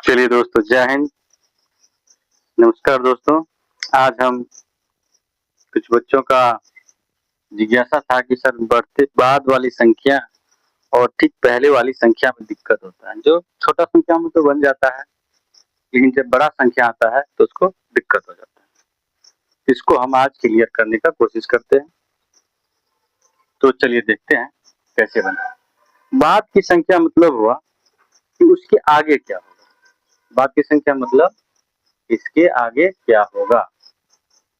चलिए दोस्तों, जय हिंद। नमस्कार दोस्तों। आज हम कुछ बच्चों का जिज्ञासा था कि सर बढ़ते बाद वाली संख्या और ठीक पहले वाली संख्या में दिक्कत होता है। जो छोटा संख्या में तो बन जाता है, लेकिन जब बड़ा संख्या आता है तो उसको दिक्कत हो जाता है। इसको हम आज क्लियर करने का कोशिश करते हैं। तो चलिए देखते हैं कैसे बना। बाद की संख्या मतलब हुआ कि उसके आगे क्या होगा। बाद की संख्या मतलब इसके आगे क्या होगा,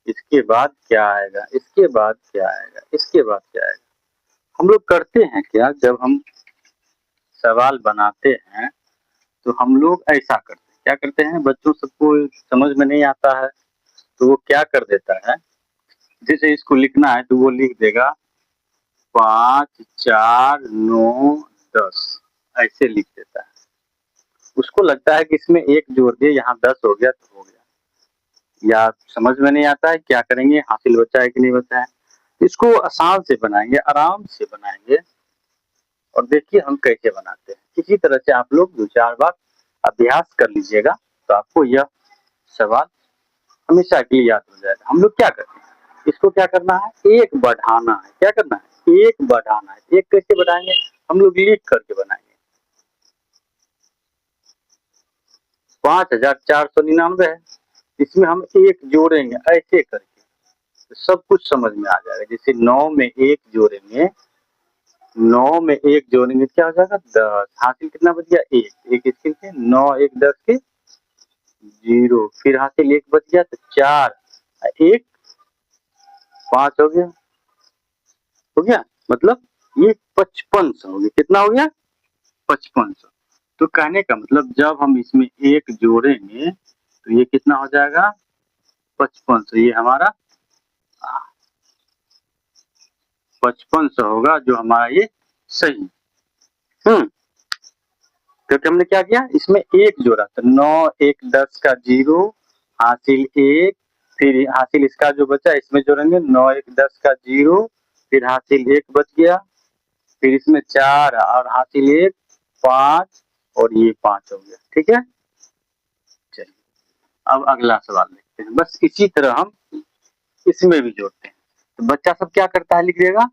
इसके बाद क्या आएगा, इसके बाद क्या आएगा, इसके बाद क्या आएगा। हम लोग करते हैं क्या, जब हम सवाल बनाते हैं तो हम लोग ऐसा करते हैं। क्या करते हैं, बच्चों सबको समझ में नहीं आता है तो वो क्या कर देता है, जैसे इसको लिखना है तो वो लिख देगा 5, 4, 9, 10 ऐसे लिख देता है। उसको लगता है कि इसमें एक जोड़ दिए, यहाँ 10 हो गया तो हो गया। या समझ में नहीं आता है क्या करेंगे, हासिल बचा है कि नहीं बचा है। इसको आसान से बनाएंगे, आराम से बनाएंगे और देखिए हम कैसे बनाते हैं। इसी तरह से आप लोग 2-4 बार अभ्यास कर लीजिएगा तो आपको यह सवाल हमेशा के लिए याद हो जाएगा। हम लोग क्या करते हैं, इसको क्या करना है, एक बढ़ाना है। क्या करना है, एक बढ़ाना है। एक कैसे बढ़ाएंगे, हम लोग लिख करके बनाएंगे। 5499 है, इसमें हम एक जोड़ेंगे ऐसे करके तो सब कुछ समझ में आ जाएगा। जैसे 9 में एक जोड़ेंगे, 9 में एक जोड़ेंगे क्या हो जाएगा, 10। हासिल कितना बच गया, एक। एक इसके लिए 9 1 10 के 0, फिर हासिल एक बच गया तो 4, 1 5 हो गया। हो गया मतलब ये 5500 हो गया। कितना हो गया, 5500। तो कहने का मतलब जब हम इसमें एक जोड़ेंगे तो ये कितना हो जाएगा, 5500। ये हमारा 5500 होगा, जो हमारा ये सही। क्योंकि हमने क्या किया, इसमें एक जोड़ा तो 9 1 10 का 0, हासिल 1, फिर हासिल इसका जो बचा इसमें जोड़ेंगे 9 1 10 का 0, फिर हासिल 1 बच गया, फिर इसमें 4 और हासिल 1 5 और ये 5 हो गया। ठीक है, चलिए अब अगला सवाल देखते हैं। बस इसी तरह हम इसमें भी जोड़ते हैं। तो बच्चा सब क्या करता है, लिखिएगा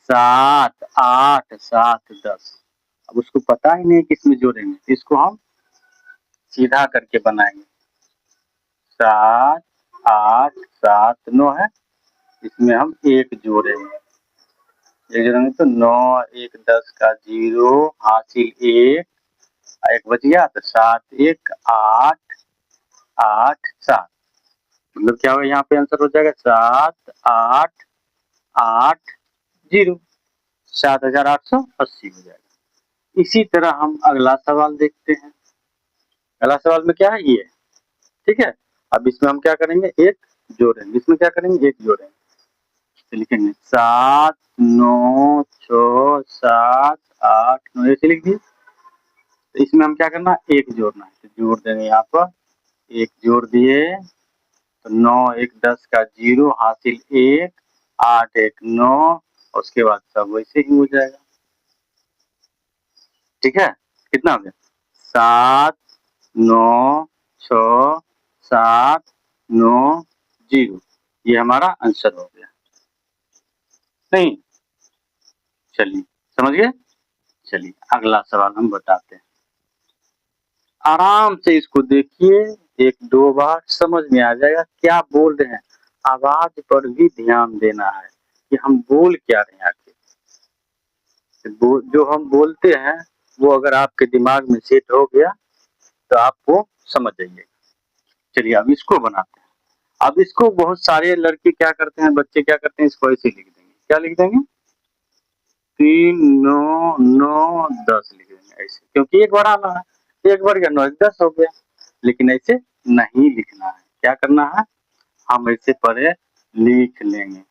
7 8 7 10। अब उसको पता ही नहीं किसमें जोड़ेंगे, तो इसको हम सीधा करके बनाएंगे। 7 8 7 9 है, इसमें हम एक जोड़ेंगे। एक जोड़ेंगे तो 9 1 10 का 0, हासिल 1, एक बच गया तो 7 1 8 8 7। मतलब क्या होगा, यहाँ पे आंसर हो जाएगा 7 8 8 0, 7880 हो जाएगा। इसी तरह हम अगला सवाल देखते हैं। अगला सवाल में क्या है, ये। ठीक है, अब इसमें हम क्या करेंगे, एक जोड़ेंगे। इसमें क्या करेंगे, एक जोड़ेंगे। तो लिखेंगे 7 9 6 7 8 9, ऐसे लिख दिए। तो इसमें हम क्या करना है, एक जोड़ना है। तो जोड़ देंगे, यहाँ पर एक जोड़ दिए तो 9 1 10 का 0, हासिल 1 8 1 9, उसके बाद सब वैसे ही हो जाएगा। ठीक है, कितना हो गया, 7 9 6 7 9 0। ये हमारा आंसर हो गया। नहीं, चलिए समझ गए। चलिए अगला सवाल हम बताते हैं। आराम से इसको देखिए, 1-2 बार समझ में आ जाएगा क्या बोल रहे हैं। आवाज पर भी ध्यान देना है कि हम बोल क्या रहे हैं आखिर। जो हम बोलते हैं वो अगर आपके दिमाग में सेट हो गया तो आप वो समझ जाइएगा। चलिए अब इसको बनाते हैं। अब इसको बहुत सारे लड़के क्या करते हैं, बच्चे क्या करते हैं, इसको ऐसे लिख देंगे। क्या लिख देंगे, 3 9 9 10 लिख देंगे ऐसे, क्योंकि एक बढ़ाना है। एक बढ़ गया 9 1 10 हो गया। लेकिन ऐसे नहीं लिखना है। क्या करना है, हम ऐसे पढ़े लिख लेंगे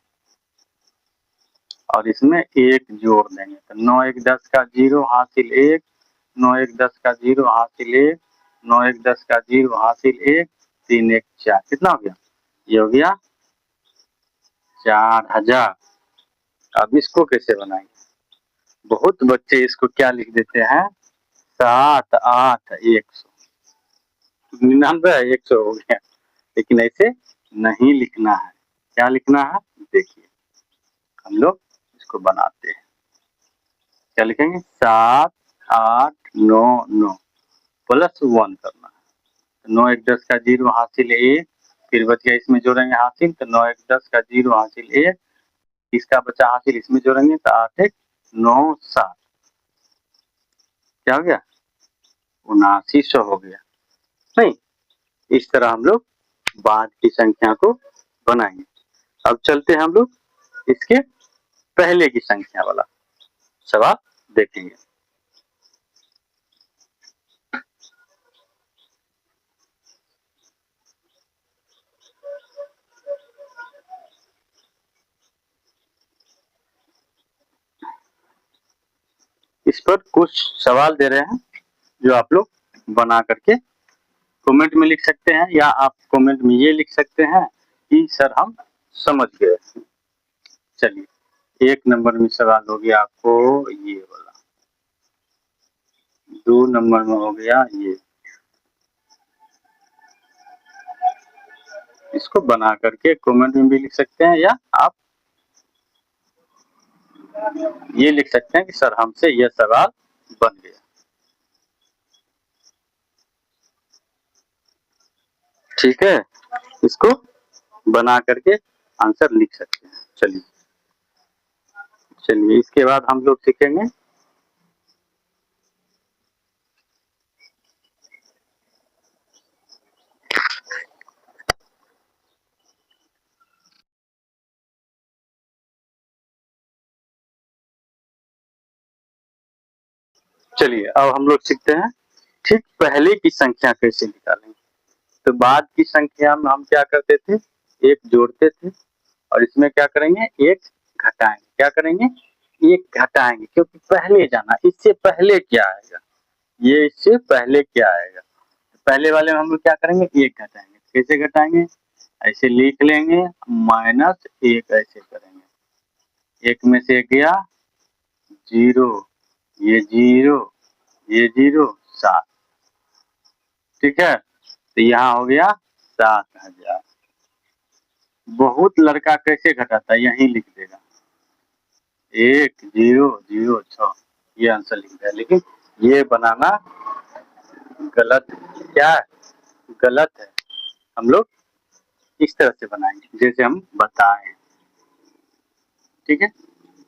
और इसमें एक जोड़ देंगे। तो 9 1 10 का 0, हासिल 1, 9 1 10 का 0, हासिल 1, 9 1 10 का 0, हासिल 1, 3 1 4। कितना हो गया, ये हो गया 4000। अब इसको कैसे बनाएंगे, बहुत बच्चे इसको क्या लिख देते हैं, 7 8 100। 99 है 100 हो गया, लेकिन ऐसे नहीं लिखना है। क्या लिखना है देखिए, हम लोग इसको बनाते हैं। क्या लिखेंगे 7 8 9 9 प्लस 1 करना है। 9 1 10 का 0 हासिल 1, फिर बच गया इसमें जोड़ेंगे हासिल तो 9 1 10 का 0 हासिल 1, इसका बचा हासिल इसमें जोड़ेंगे तो 8 1 9 7, क्या हो गया 7900 हो गया। नहीं, इस तरह हम लोग बाद की संख्या को बनाएंगे। अब चलते हैं हम लोग इसके पहले की संख्या वाला सवाल देखेंगे। इस पर कुछ सवाल दे रहे हैं जो आप लोग बना करके कमेंट में लिख सकते हैं, या आप कमेंट में ये लिख सकते हैं कि सर हम समझ गए। चलिए, 1 नंबर में सवाल हो गया आपको ये वाला, 2 नंबर में हो गया ये। इसको बना करके कमेंट में भी लिख सकते हैं, या आप ये लिख सकते हैं कि सर हमसे यह सवाल बन गया। ठीक है, इसको बना करके आंसर लिख सकते हैं। चलिए चलिए, इसके बाद हम लोग सीखेंगे चलिए अब हम लोग सीखते हैं ठीक पहले की संख्या कैसे निकालेंगे। तो बाद की संख्या में हम क्या करते थे, एक जोड़ते थे और इसमें क्या करेंगे एक घटाएंगे। क्या करेंगे एक घटाएंगे, क्योंकि पहले जाना, इससे पहले क्या आएगा, ये इससे पहले क्या आएगा। पहले वाले में हम लोग क्या करेंगे एक घटाएंगे। कैसे घटाएंगे, ऐसे लिख लेंगे -1 ऐसे करेंगे। एक में से गया 0, ये 0, ये 0 7, ठीक है। तो यहाँ हो गया 7000। बहुत लड़का कैसे घटाता है, यही लिख देगा 1006, ये आंसर लिख दिया। लेकिन ये बनाना गलत है। क्या है गलत है, हम लोग इस तरह से बनाएंगे जैसे हम बताएं। ठीक है,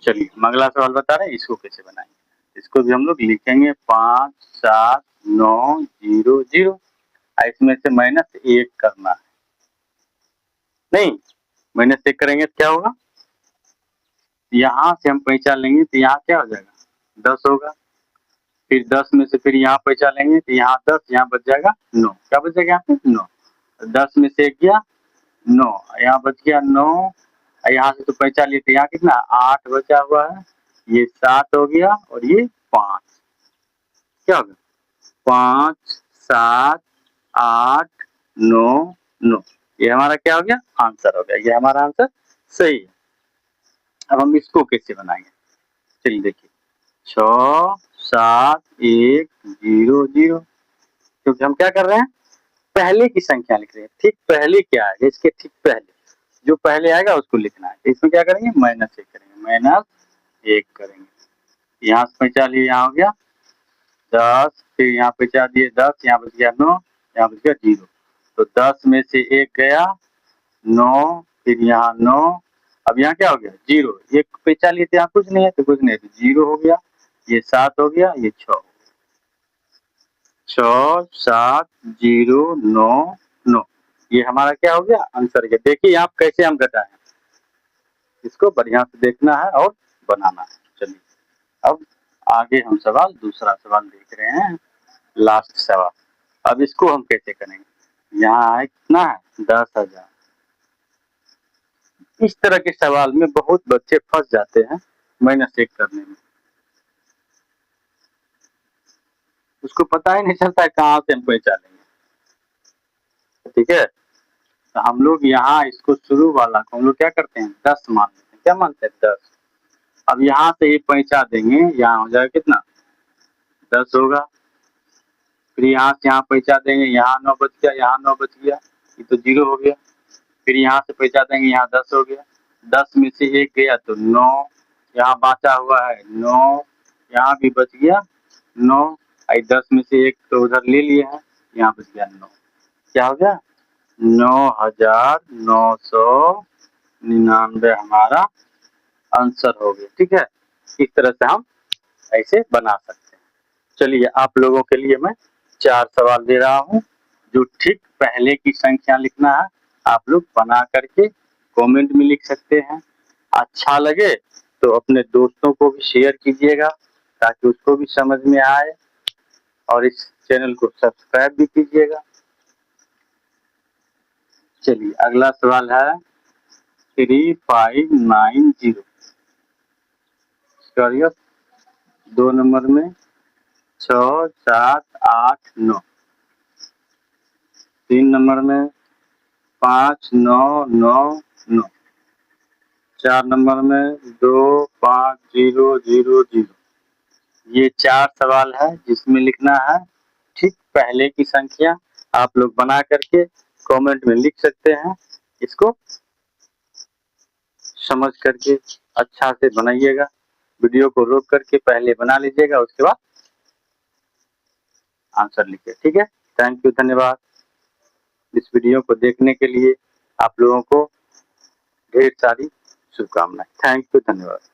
चलिए हम अगला सवाल बता रहे हैं, इसको कैसे बनाएंगे। इसको भी हम लोग लिखेंगे 5 7 9 0 0, इसमें से -1 करना है। नहीं, -1 करेंगे तो क्या होगा, यहाँ से हम पैंचा लेंगे तो यहाँ क्या हो जाएगा 10 होगा। फिर 10 में से फिर यहाँ पैंचा लेंगे तो यहाँ 10, यहाँ बच जाएगा 9। क्या बच जाएगा यहाँ पे 9। 10 में से 1 गया 9, यहाँ बच गया 9, यहाँ से तो पैंचा लिए तो यहाँ कितना 8 बचा हुआ है, ये 7 हो गया और ये 5। क्या हो गया 5 7 8 9 9, ये हमारा क्या हो गया आंसर हो गया। ये हमारा आंसर सही है। अब हम इसको कैसे बनाएंगे, चलिए देखिए 6 7 1 0 0, क्योंकि हम क्या कर रहे हैं पहले की संख्या लिख रहे हैं। ठीक पहले क्या है, इसके ठीक पहले जो पहले आएगा उसको लिखना है। तो इसमें क्या करेंगे -1 करेंगे, -1 करेंगे। यहाँ से पैंचा लिए, यहाँ हो गया 10, फिर यहाँ पैंचा दिए 10, यहाँ बच गया 9, यहाँ बच गया 0। तो 10 में से 1 गया 9, फिर यहाँ 9, अब यहाँ क्या हो गया 0, एक पैंचा लिए थे यहाँ कुछ नहीं है तो कुछ नहीं, तो 0 हो गया, ये 7 हो गया, ये 6, 6 7 0 9 9, ये हमारा क्या हो गया आंसर। के देखिए आप कैसे हम घटाएं, इसको बढ़िया से देखना है और बनाना है। चलिए अब आगे हम सवाल दूसरा सवाल देख रहे हैं, लास्ट सवाल। अब इसको हम कैसे करेंगे, यहाँ है कितना है 10,000। इस तरह के सवाल में बहुत बच्चे फंस जाते हैं -1 करने में, उसको पता ही नहीं चलता है कहाँ से हम पैंचा लेंगे। ठीक है, तो हम लोग यहाँ इसको शुरू वाला को हम लोग क्या करते हैं 10 मान लेते हैं। क्या मानते हैं 10। अब यहाँ से ये पैंचा देंगे, यहाँ हो जाएगा कितना 10 होगा, फिर यहाँ से यहाँ पहुँचा देंगे, यहाँ 9 बच गया, यहाँ 9 बच गया, ये तो 0 हो गया। फिर यहाँ से पहुँचा देंगे, यहाँ 10 हो गया, 10 में से 1 गया तो 9, यहाँ बाँचा हुआ है 9, यहाँ भी बच गया 9, 10 में से 1 तो उधर ले लिए हैं, यहाँ बच गया 9। क्या हो गया? 9,999 हमारा आंसर हो गया। ठीक है, इस तरह से हम ऐसे बना सकते हैं। चलिए, आप लोगों के लिए मैं 4 सवाल दे रहा हूँ, जो ठीक पहले की संख्या लिखना है। आप लोग बना करके कमेंट में लिख सकते हैं। अच्छा लगे तो अपने दोस्तों को भी शेयर कीजिएगा, ताकि उसको भी समझ में आए, और इस चैनल को सब्सक्राइब भी कीजिएगा। चलिए, अगला सवाल है 3590। करिए, 2 नंबर में 6, 7, 8, 9, 3 नंबर में 5, 9, 9, 9, 4 नंबर में 2, 5, 0, 0, 0। ये 4 सवाल है जिसमें लिखना है ठीक पहले की संख्या। आप लोग बना करके कमेंट में लिख सकते हैं। इसको समझ करके अच्छा से बनाइएगा। वीडियो को रोक करके पहले बना लीजिएगा, उसके बाद आंसर लिखिए। ठीक है, थैंक यू, धन्यवाद। इस वीडियो को देखने के लिए आप लोगों को ढेर सारी शुभकामनाएं। थैंक यू, धन्यवाद।